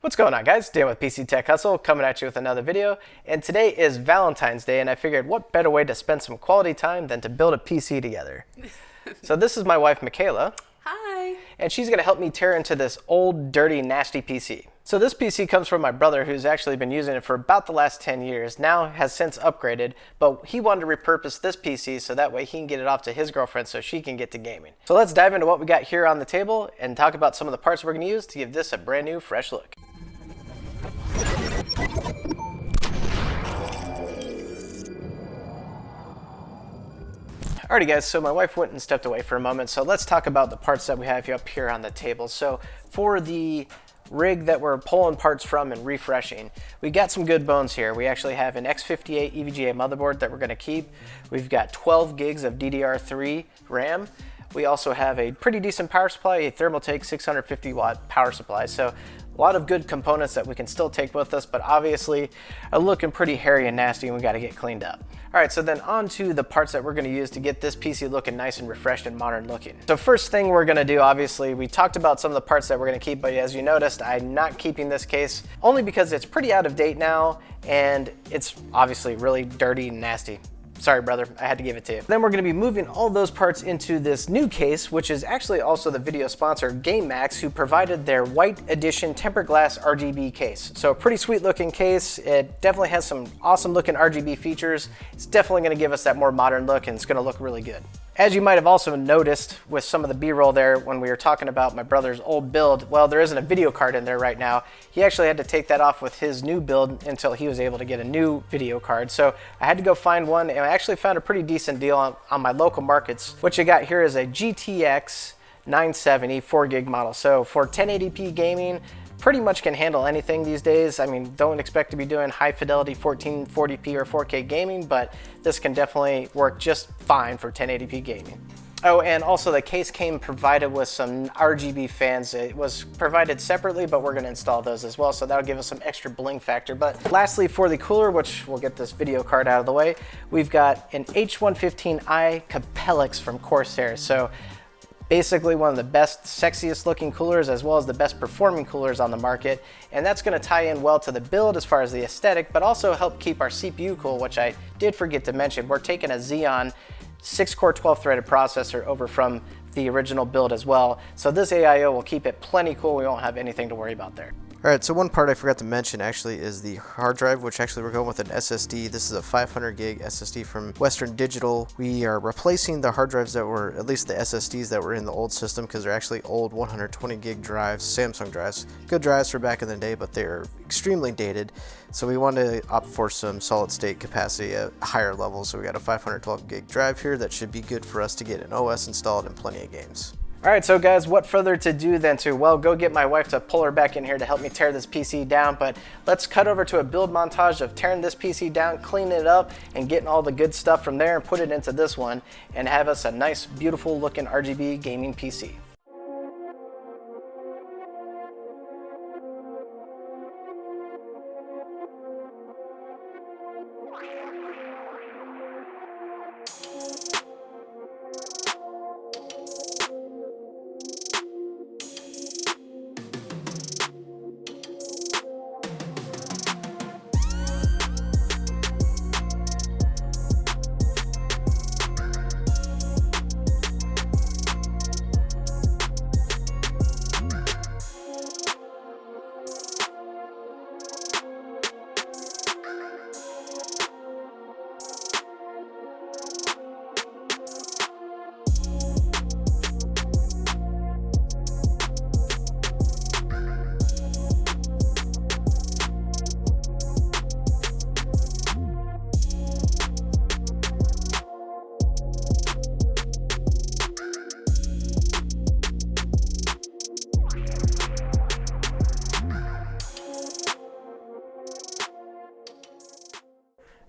What's going on, guys? Dan with PC Tech Hustle coming at you with another video, and today is Valentine's Day, and I figured what better way to spend some quality time than to build a PC together. So this is my wife Michaela. Hi. And she's going to help me tear into this old, dirty, nasty PC. So this PC comes from my brother, who's actually been using it for about the last 10 years, now has since upgraded, but he wanted to repurpose this PC so that way he can get it off to his girlfriend so she can get to gaming. So let's dive into what we got here on the table and talk about some of the parts we're going to use to give this a brand new, fresh look. Alrighty guys, so my wife went and stepped away for a moment, so let's talk about the parts that we have up here on the table. So for the rig that we're pulling parts from and refreshing, we got some good bones here. We actually have an X58 EVGA motherboard that we're going to keep. We've got 12 gigs of DDR3 RAM. We also have a pretty decent power supply, a Thermaltake 650 watt power supply. So a lot of good components that we can still take with us, but obviously are looking pretty hairy and nasty and we got to get cleaned up. All right, so then on to the parts that we're going to use to get this PC looking nice and refreshed and modern looking. So first thing we're going to do, obviously, we talked about some of the parts that we're going to keep, but as you noticed, I'm not keeping this case only because it's pretty out of date now and it's obviously really dirty and nasty. Sorry, brother, I had to give it to you. Then we're going to be moving all those parts into this new case, which is actually also the video sponsor, GameMAX, who provided their white edition tempered glass RGB case. So a pretty sweet looking case. It definitely has some awesome looking RGB features. It's definitely going to give us that more modern look and it's going to look really good. As you might have also noticed with some of the B-roll there when we were talking about my brother's old build, well, there isn't a video card in there right now. He actually had to take that off with his new build until he was able to get a new video card. So I had to go find one, and I actually found a pretty decent deal on my local markets. What you got here is a GTX 970 4 gig model. So for 1080p gaming, pretty much can handle anything these days. I mean, don't expect to be doing high fidelity 1440p or 4K gaming, but this can definitely work just fine for 1080p gaming. Oh, and also the case came provided with some RGB fans. It was provided separately, but we're gonna install those as well, so that'll give us some extra bling factor. But lastly, for the cooler, which we'll get this video card out of the way, we've got an H115i Capellex from Corsair. So basically one of the best, sexiest looking coolers as well as the best performing coolers on the market. And that's going to tie in well to the build as far as the aesthetic, but also help keep our CPU cool, which I did forget to mention. We're taking a Xeon 6-core 12-threaded processor over from the original build as well. So this AIO will keep it plenty cool. We won't have anything to worry about there. All right, so one part I forgot to mention actually is the hard drive, which actually we're going with an SSD. This is a 500 gig SSD from Western Digital. We are replacing the hard drives that were, at least the SSDs that were in the old system, because they're actually old 120 gig drives, Samsung drives. Good drives for back in the day, but they're extremely dated. So we wanted to opt for some solid state capacity at higher levels. So we got a 512 gig drive here that should be good for us to get an OS installed and plenty of games. All right, so guys, what further to do than to, well, go get my wife to pull her back in here to help me tear this PC down, but let's cut over to a build montage of tearing this PC down, cleaning it up, and getting all the good stuff from there and put it into this one and have us a nice, beautiful looking RGB gaming PC.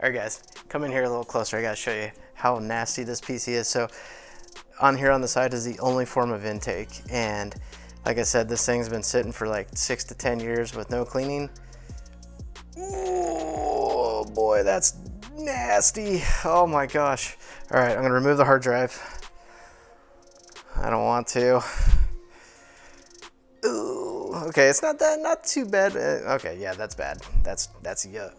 All right guys, come in here a little closer. I gotta show you how nasty this PC is. So on here on the side is the only form of intake. And like I said, this thing's been sitting for like 6 to 10 years with no cleaning. Oh boy, that's nasty. Oh my gosh. All right, I'm gonna remove the hard drive. I don't want to. Ooh. Okay, it's not too bad. Okay, yeah, that's bad. That's yeah.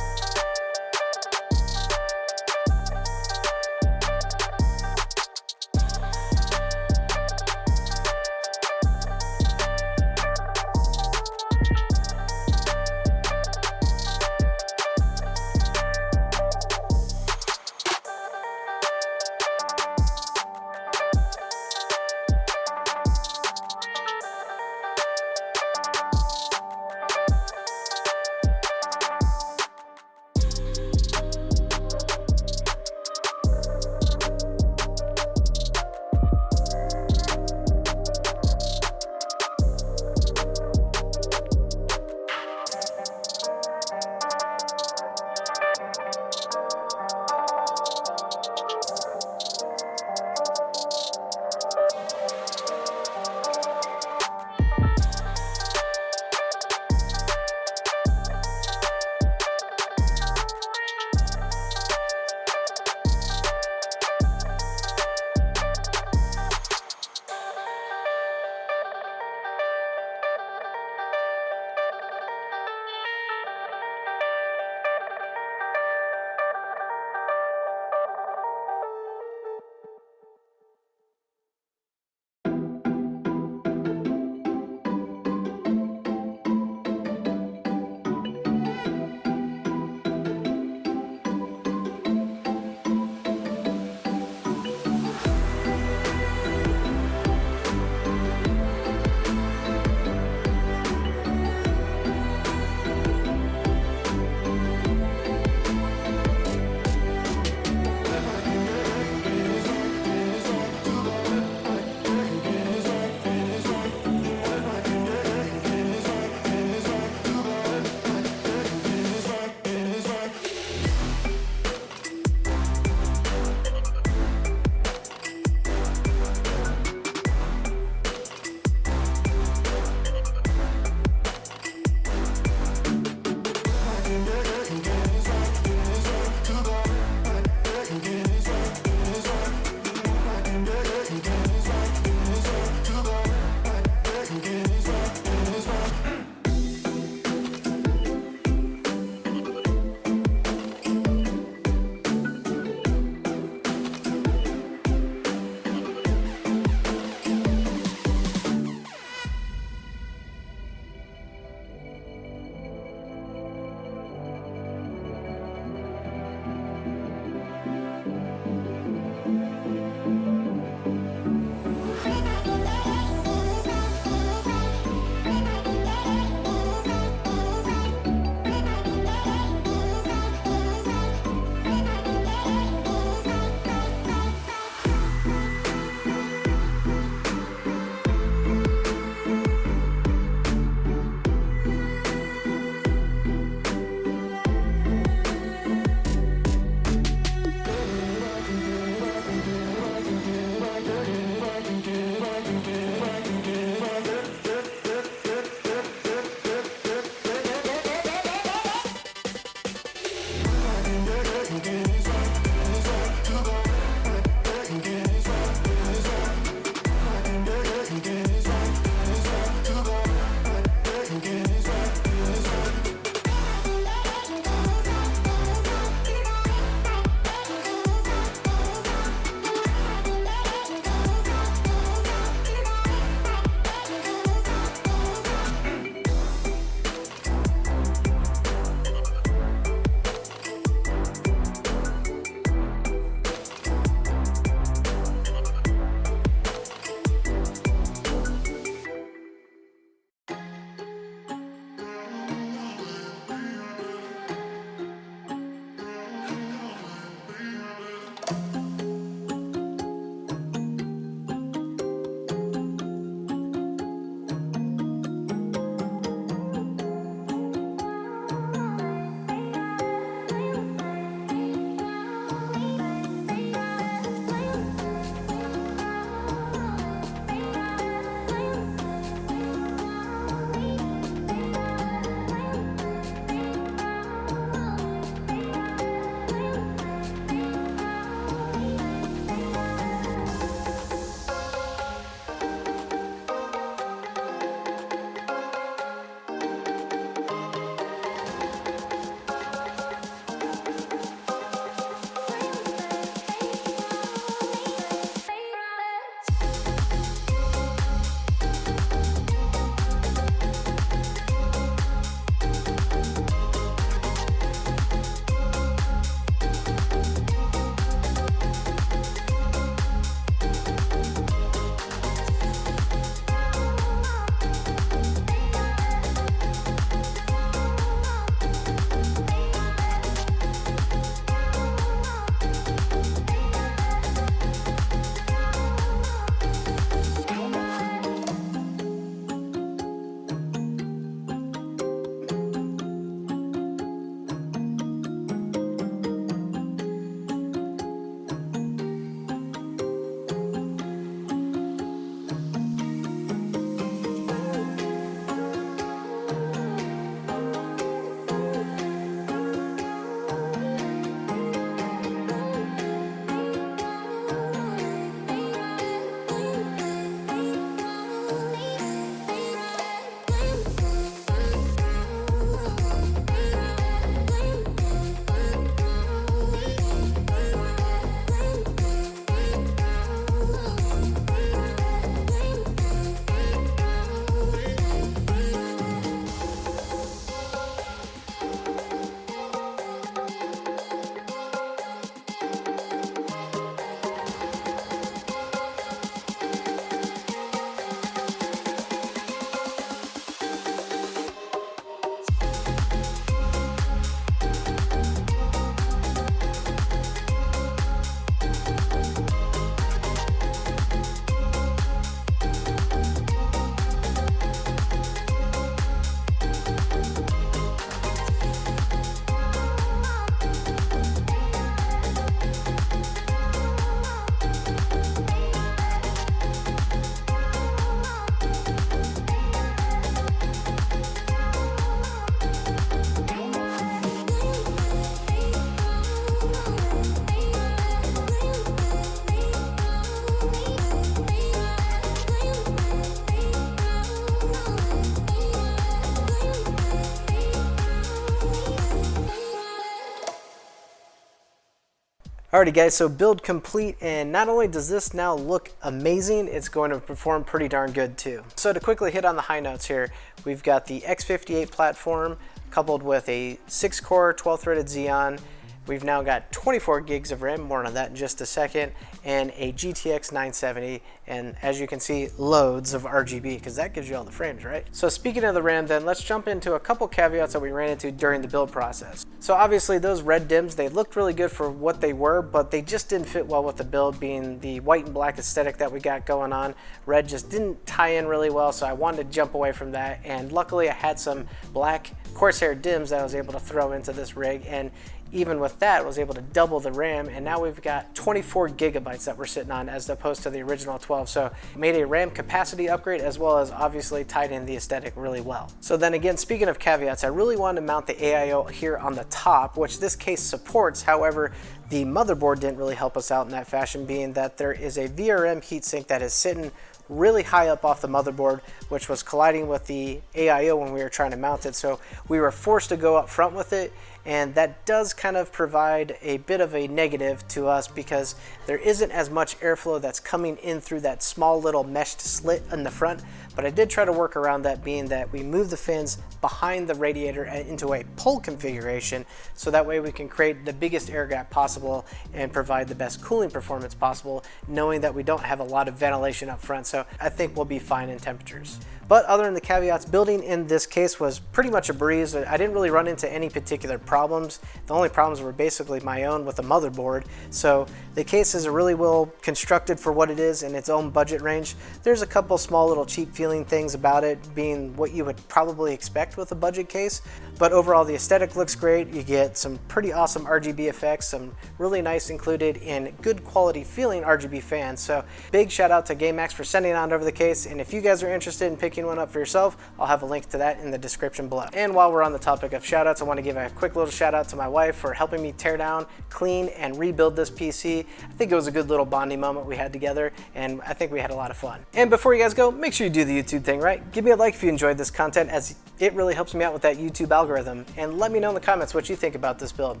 Alrighty guys, so build complete, and not only does this now look amazing, it's going to perform pretty darn good too. So to quickly hit on the high notes here, we've got the X58 platform coupled with a 6-core 12-threaded Xeon. We've now got 24 gigs of RAM, more on that in just a second, and a GTX 970, and as you can see, loads of RGB, because that gives you all the frames, right? So speaking of the RAM then, let's jump into a couple caveats that we ran into during the build process. So obviously those red dims, they looked really good for what they were, but they just didn't fit well with the build, being the white and black aesthetic that we got going on. Red just didn't tie in really well, so I wanted to jump away from that, and luckily I had some black Corsair dims that I was able to throw into this rig, and even with that, I was able to double the RAM, and now we've got 24 gigabytes that we're sitting on as opposed to the original 12. So made a RAM capacity upgrade, as well as obviously tied in the aesthetic really well. So then again, speaking of caveats, I really wanted to mount the AIO here on the top, which this case supports. However, the motherboard didn't really help us out in that fashion, being that there is a VRM heatsink that is sitting really high up off the motherboard, which was colliding with the AIO when we were trying to mount it. So we were forced to go up front with it, and that does kind of provide a bit of a negative to us because there isn't as much airflow that's coming in through that small little meshed slit in the front. But I did try to work around that, being that we moved the fins behind the radiator into a pull configuration, so that way we can create the biggest air gap possible and provide the best cooling performance possible, knowing that we don't have a lot of ventilation up front. So I think we'll be fine in temperatures. But other than the caveats, building in this case was pretty much a breeze. I didn't really run into any particular problems. The only problems were basically my own with the motherboard. So the case is really well constructed for what it is in its own budget range. There's a couple small little cheap feeling things about it, being what you would probably expect with a budget case. But overall, the aesthetic looks great. You get some pretty awesome RGB effects, some really nice included and good quality feeling RGB fans. So big shout out to GameMAX for sending on over the case. And if you guys are interested in picking one up for yourself, I'll have a link to that in the description below. And while we're on the topic of shout outs, I want to give a quick little shout out to my wife for helping me tear down, clean, and rebuild this PC. I think it was a good little bonding moment we had together, and I think we had a lot of fun. And before you guys go, make sure you do the YouTube thing, right? Give me a like if you enjoyed this content, as it really helps me out with that YouTube algorithm. And let me know in the comments what you think about this build.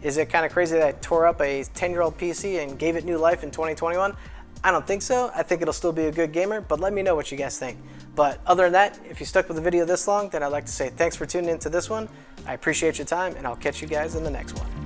Is it kind of crazy that I tore up a 10-year-old PC and gave it new life in 2021? I don't think so. I think it'll still be a good gamer, but let me know what you guys think. But other than that, if you stuck with the video this long, then I'd like to say thanks for tuning into this one. I appreciate your time, and I'll catch you guys in the next one.